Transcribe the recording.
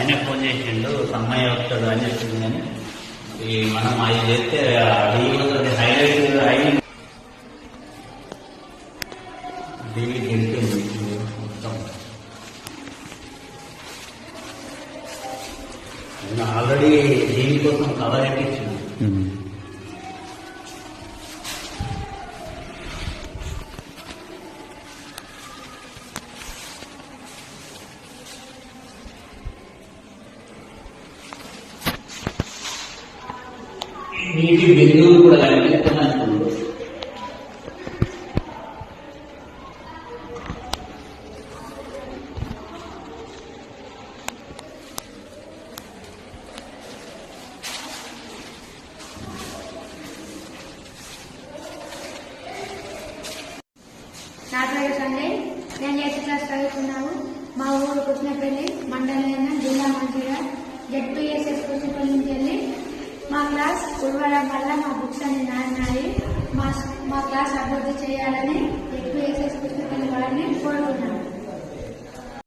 ఆయనే ఫోన్ చేసిండు సమ్మయ్య వస్తాడు అని చెప్పింది. కానీ మనం అది చేస్తే అది హైలైట్ దీన్ని గెలిచింది మొత్తం. నేను ఆల్రెడీ దీనికోసం కవర్ ఎక్కించిన. నీటి బిందువులు కూడా కనిపిస్తున్నాయి. నా పేరు సంజయ్. నేను 8th క్లాస్ చదువుతున్నాము. మా ఊరు కృష్ణపల్లి మండలం జిల్లా మంచిర్యాల జెడ్పీఎస్ఎస్ కృష్ణపల్లి నుంచి వెళ్ళి మా క్లాస్ ఉడవడం వల్ల మా బుక్స్ అన్ని నాడినాయి. మా క్లాస్ అభివృద్ధి చేయాలని జెడ్పీఎస్ఎస్ కృష్ణపల్లి వారిని కోరుతున్నాను.